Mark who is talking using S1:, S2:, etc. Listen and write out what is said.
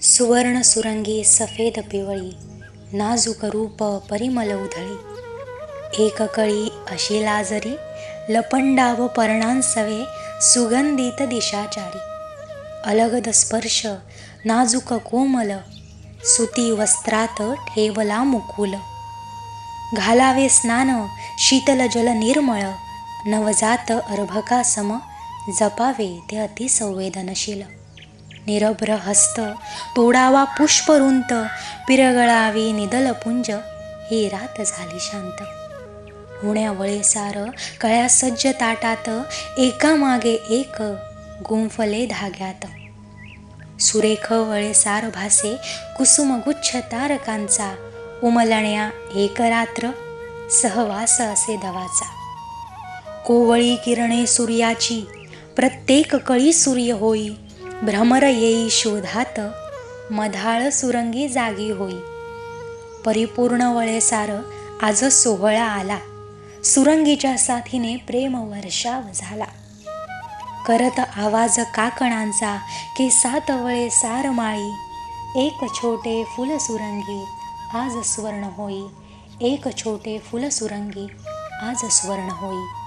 S1: सुवर्ण सुरंगी सफेद पिवळी, नाजूक रूप परिमल उधळी. एक कळी अशी लाजरी, लपंडाव पर्णांसवे सुगंधित दिशाचारी. अलगद स्पर्श नाजूक कोमल, सुती वस्त्रात ठेवला मुकुल. घालावे स्नान शीतल जल निर्मळ, नवजात अर्भकासम जपावे ते अतिसंवेदनशील. निरभ्र हस्त तोडावा पुष्परुंत, पिरगळावी निदल पुंज, ही रात झाली शांत. होण्या वळेसार कळ्या सज्ज ताटात, एकामागे एक गुंफले धाग्यात. सुरेख वळेसार भासे कुसुमगुच्छ तारकांचा, उमलण्या एक रात्र सहवास असे दवाचा. कोवळी किरणे सूर्याची, प्रत्येक कळी सूर्य होई. भ्रमर येई शोधात, मधाळ सुरंगी जागी होई. परिपूर्ण वळेसार आज सोहळा आला, सुरंगीच्या साथीने प्रेम वर्षाव झाला. करत आवाज काकणांचा, केसात वळेसार माळी. एक छोटे फुल सुरंगी आज स्वर्ण होई, एक छोटे फुल सुरंगी आज स्वर्ण होई.